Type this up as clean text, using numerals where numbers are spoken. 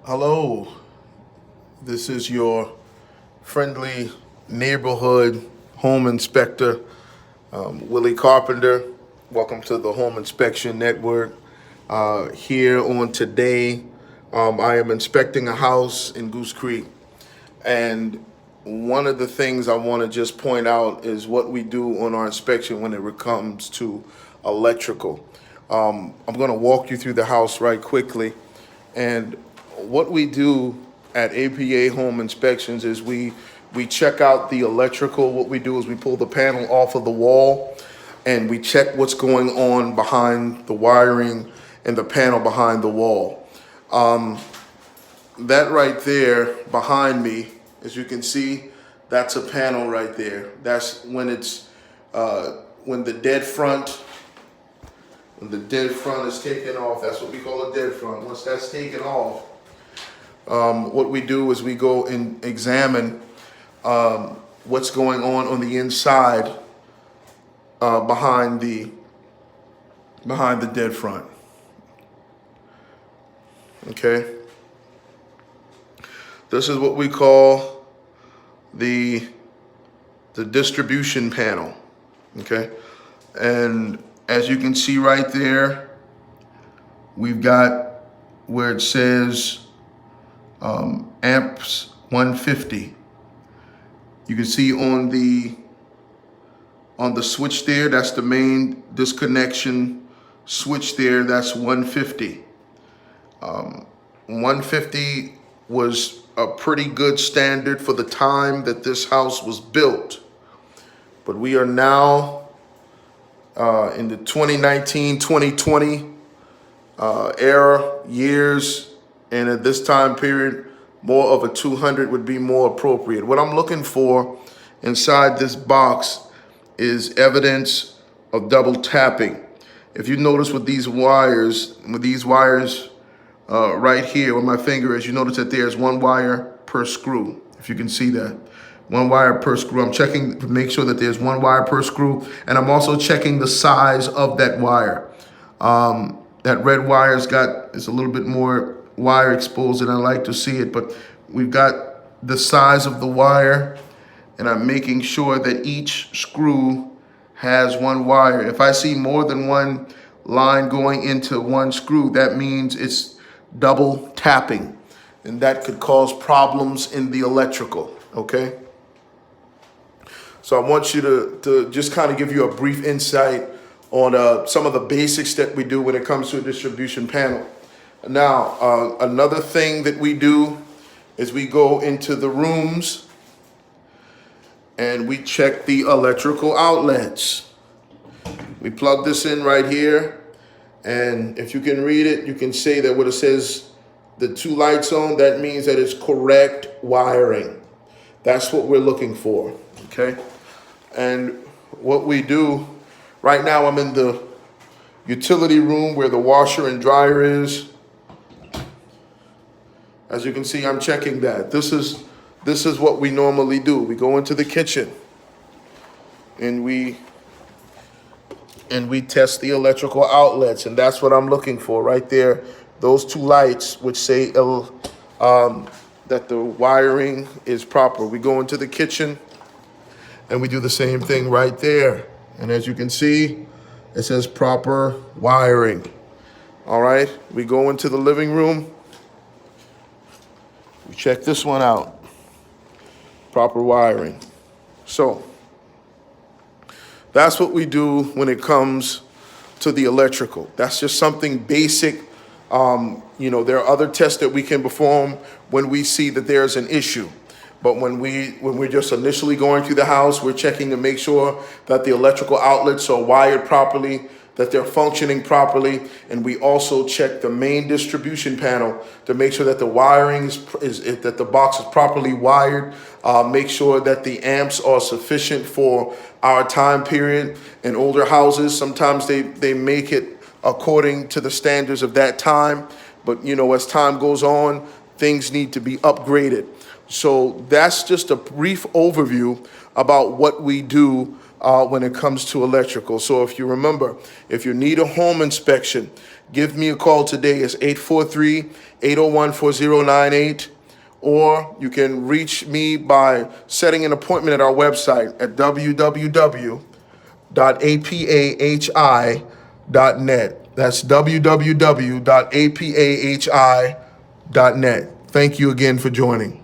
Hello, this is your friendly neighborhood home inspector, Willie Carpenter. Welcome to the Home Inspection Network. Here on today, I am inspecting a house in Goose Creek. And one of the things I want to just point out is what we do on our inspection when it comes to electrical. I'm going to walk you through the house right quickly. And what we do at APA Home Inspections is we check out the electrical. What we do is we pull the panel off of the wall and we check what's going on behind the wiring and the panel behind the wall. That right there behind me, as you can see, that's a panel right there. That's when it's when the dead front is taken off. That's what we call a dead front. Once that's taken off, what we do is we go and examine what's going on the inside behind the dead front. Okay. This is what we call the distribution panel. Okay. And as you can see right there, we've got where it says amps 150. You can see on the switch there, that's the main disconnection switch there, that's 150. 150 was a pretty good standard for the time that this house was built. But we are now in the 2019, 2020 era, years, and at this time period, more of a 200 would be more appropriate. What I'm looking for inside this box is evidence of double tapping. If you notice with these wires right here where my finger is, you notice that there's one wire per screw, if you can see that. One wire per screw. I'm checking to make sure that there's one wire per screw, and I'm also checking the size of that wire. That red wire's is a little bit more wire exposed than I like to see it, but we've got the size of the wire, and I'm making sure that each screw has one wire. If I see more than one line going into one screw, that means it's double tapping, and that could cause problems in the electrical, okay? So I want you to just kind of give you a brief insight on some of the basics that we do when it comes to a distribution panel. Now, another thing that we do is we go into the rooms and we check the electrical outlets. We plug this in right here, and if you can read it, you can say that what it says, the two lights on, that means that it's correct wiring. That's what we're looking for, okay? And what we do, right now I'm in the utility room where the washer and dryer is. As you can see, I'm checking that. This is what we normally do. We go into the kitchen and we test the electrical outlets, and that's what I'm looking for right there. Those two lights which say that the wiring is proper. We go into the kitchen and we do the same thing right there. And as you can see, it says proper wiring. All right, we go into the living room. We check this one out. Proper wiring. So that's what we do when it comes to the electrical. That's just something basic. There are other tests that we can perform when we see that there's an issue. But when we're just initially going through the house, we're checking to make sure that the electrical outlets are wired properly, that they're functioning properly, and we also check the main distribution panel to make sure that the wiring that the box is properly wired. Make sure that the amps are sufficient for our time period. In older houses, sometimes they make it according to the standards of that time, but as time goes on, things need to be upgraded. So that's just a brief overview about what we do when it comes to electrical. So if you remember, if you need a home inspection, give me a call today. It's 843-801-4098. Or you can reach me by setting an appointment at our website at www.apahi.net. That's www.apahi.net. Thank you again for joining.